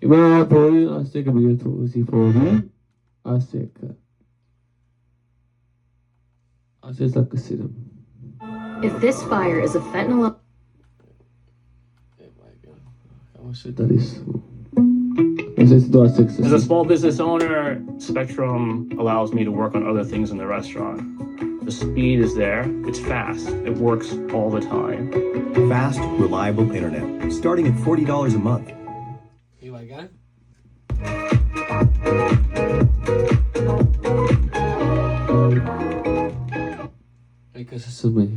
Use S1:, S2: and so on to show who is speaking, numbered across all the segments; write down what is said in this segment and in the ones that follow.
S1: Ima pori aseka biliyordu si pori aseka. Asesa kısırım.
S2: If this fire is a fentanyl.
S1: Oh my god. How much that is?
S3: As a small business owner, Spectrum allows me to work on other things in the restaurant. The speed is there, it's fast, it works all the time.
S4: Fast, reliable internet, starting at $40 a month.
S1: You like that? Because it's so many.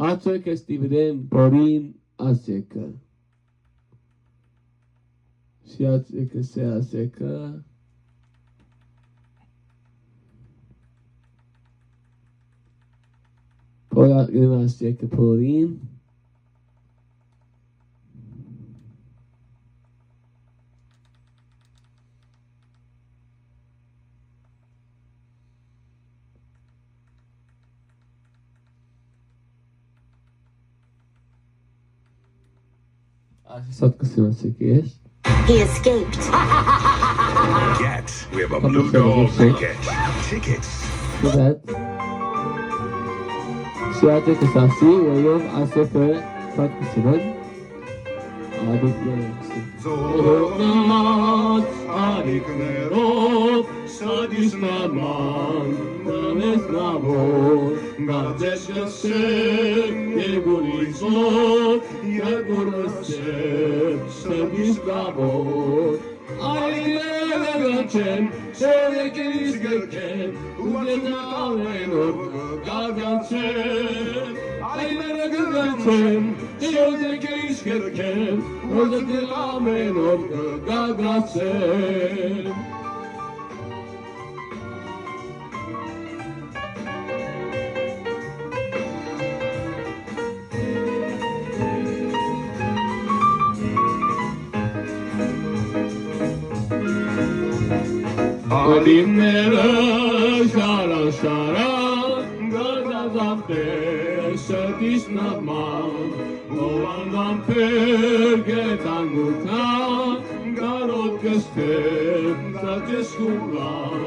S1: Acerca Steven Borin Acerca. Siacerca se acerca. Pola Acerca Borin.
S5: He escaped.
S6: Get. We have a blue dog ticket. Tickets.
S1: See that? Siacerca Sasi, William Acerca Satkisiman.
S7: Zornamat aliknerov sadisnaman Damesnavor Gardeshkasek Yegurizot Yegurasek Sadisnavor Aylegachen Sevekiniz gerken Uzetnavenor Garganchen Aylegachen Sevekiniz gerken Uzetnavenor Garganchen Alimlere şara şara Gazazamte Sedisnaman Ovandan pergetan gutan Garot göster Taciskulan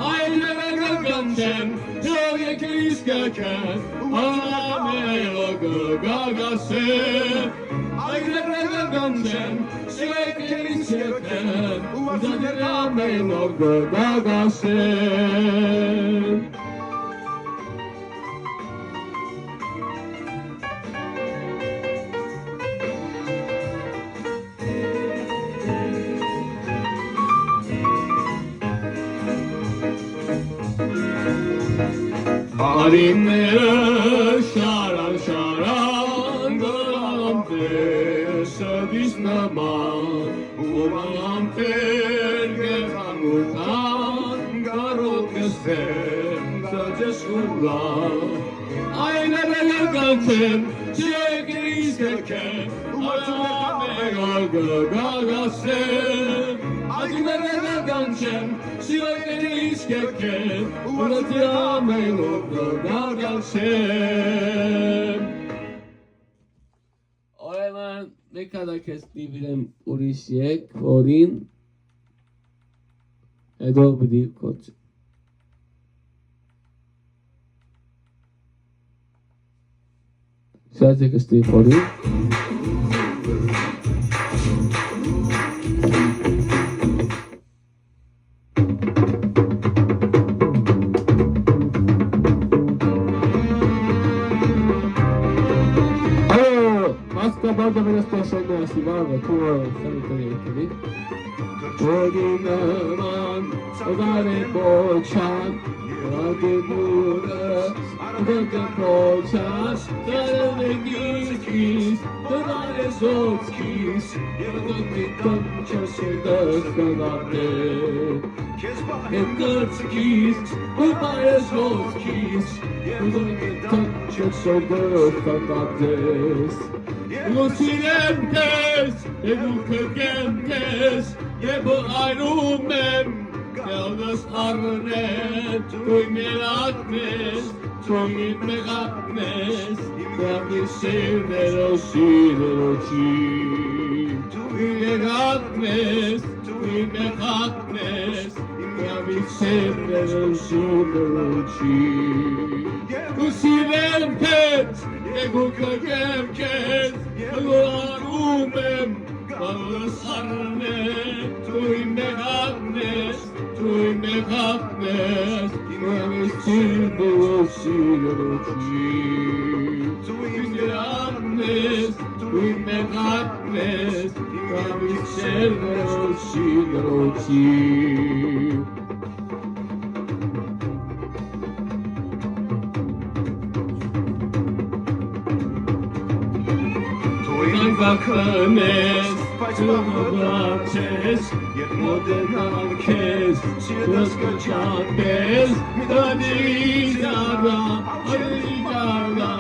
S7: Ailere gölgenken Şöyle keliskerken Anamelo gagasen Ailere gölgenken Şöyle keliskerken Uzadırlamelo gagasen Alimlere şaran şaran Galamte sedisnaman Ulamte gefanutan Garot gestem Sajeskulan Ailere gelganten Çekiriz gerken Ayame gagasen Acilere gelganten Çekiriz gerken Ulatiyame gagasen Oeman ne kadar kestiğim Urişyek Orin Edo Bidi Koç Sadece kestiğim Orin Bardzo będę stosowny Asimawa, Kuro, Sanitary Italy. Odinaman, Odare Bochan, Odinura, Odinura Bochan, Odare Gilskis, Odare Zotskis, Odinton Chesed Kanate, Edgarskis, Odare Zotskis, Odinton Chesed Kanate. Lucilentes, educagentes, ebo arumem, Geldas arnet, tui melagnes, tui megagnes, Gagisir Roshi, tui megagnes, tui megagnes, Gagisir Roshi, Lucilentes, educagentes, Arumem, Paulus Arne, tui megagnes, tui megagnes, Gagisir Roshi, tui megagnes, tui megagnes, Gagisir Roshi. Մեկակնես, ճլողաչես, մոդենանքես, սիրս կչատես, դանից ագա, արիգագա,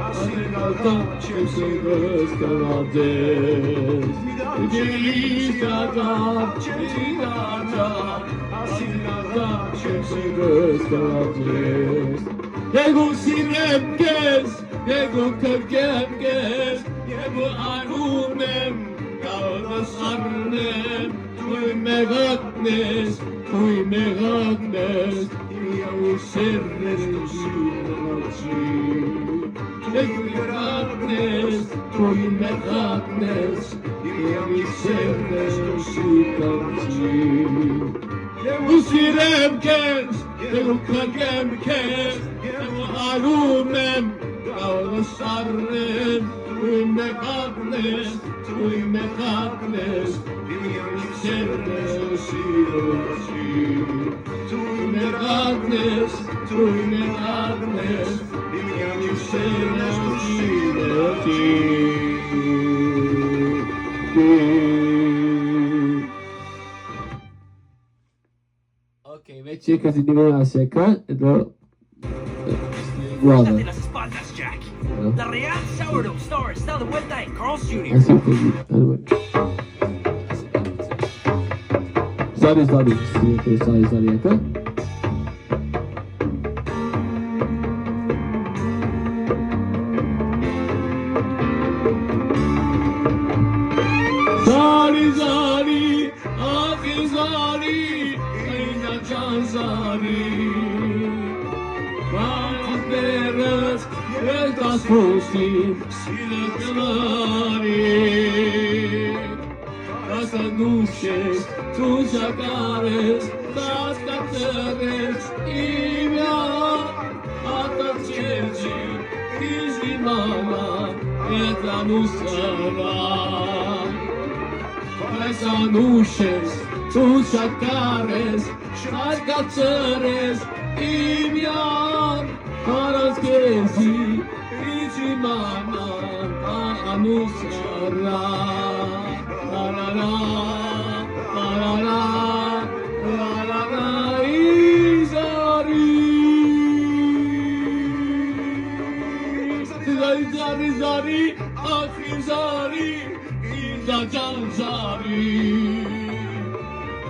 S7: ասիգագա, չեսիգս կվադես, դից ագա, չեսիգագա, ասիգագա, չեսիգս կվադես, դեգու սիրեմ կես, դեգու կրկեմ կես, Եvo arumem, kaldas arnem, tui megagnes, Iau serres shinachi. Yevo megagnes, Iau serres shinachi. Yevo sirem kes, Yevo kagem kes, Yevo arumem, kaldas arnem, Tui megagnes, Iau serres shinachi. Tui megagnes, Iau serres shinachi.
S1: Okay, invece che si deve la secca e lo guarda.
S8: Nothing to spot us, Jack. La Real Sourdough Store está de vuelta en Carl's Jr.
S1: Así que, anyway. Sorry, acá.
S7: Zari, ahi zari, ayna can zari. Varberes, yetas fusin, silakari. Casanushes, tu jacares, tas cateres, imya, atachezi, izimana, etanusara. Casanushes, tu jacares, tas cateres, imya, atachezi, izimana, anusara. La la la, Izari. Zari, ahi zari, iza can zari.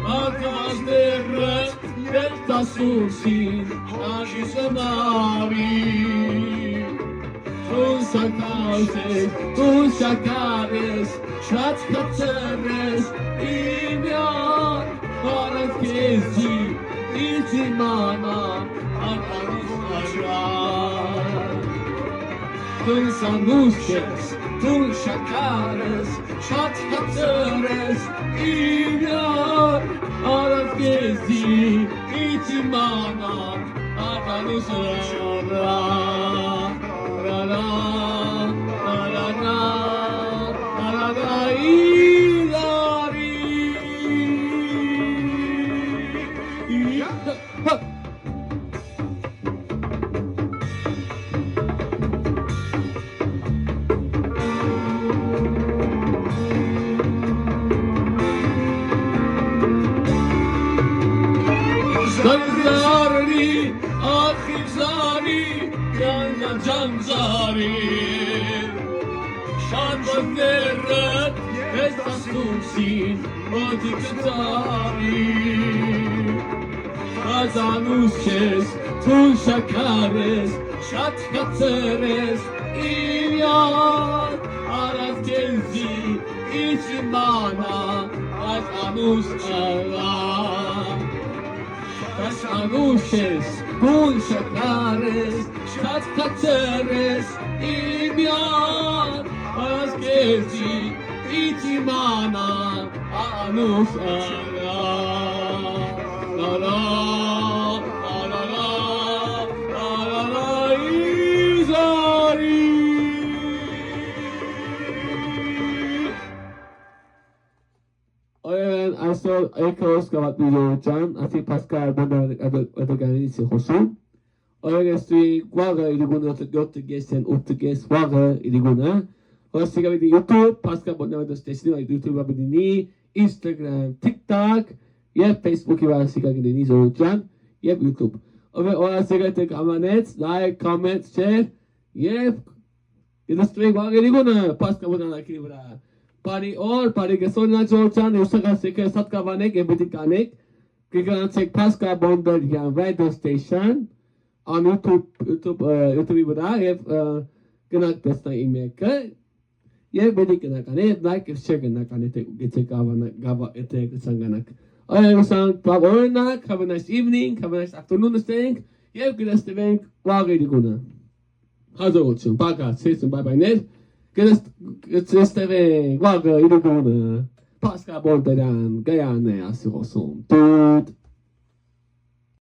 S7: Atas derres, yetas fusin, ahi semari. Tu sacares, Shats kateres, imyan, parat kezi, itimana, anarusara. Tu sanushes, tu shakares, Shats kateres, imyan, parat kezi, itimana, anarusara. La la la la. Zari, ahi zari, can zari. Şanzaderet, estas tusin, otikatari. Kazanushes, tu shakares, shat kateres, imyan, arat kezi, ichimana, kazanusara. Kazanushes, tu shakares, shat kateres, imyan, Askezi, itimana, anusara. La la, Izari.
S1: Oigan, adesso Echoes kapatmayacağım. Así Pascal bana ödegani hoşum. Oigan, estoy guaga iliguna götte gesen uttu ges guaga iliguna. Հոսիկա բիդի YouTube, Pascal Bonavento Station, YouTube-ը բիդինի, Instagram, TikTok, եւ Facebook-ի վրա հոսիկա գնինի զորության եւ YouTube։ Ով օրասիկա դեք ամանեց, like, comment, share եւ դստրեգ վագերիգոնը Pascal Bonavento-ի վրա։ Բարի օր, բարի գեսոնա զորության, ուսակասիկա սատկավանեք եւ բիդի կանեք։ Կգանցեք Pascal Bonavento Station on YouTube-ի վրա եւ գնանք տեսնա իմեկը եւ բերի կնականե like share կնականե գեցեք գավա եթե կցանկանաք have a nice evening, have a nice afternoon staying եւ կդստվենք վաղերի գունը հաջողություն բակա ցեսն բայ-բայներ կդստվենք վաղը իրգունը Pascal Bonavento գայանե ասիղոսում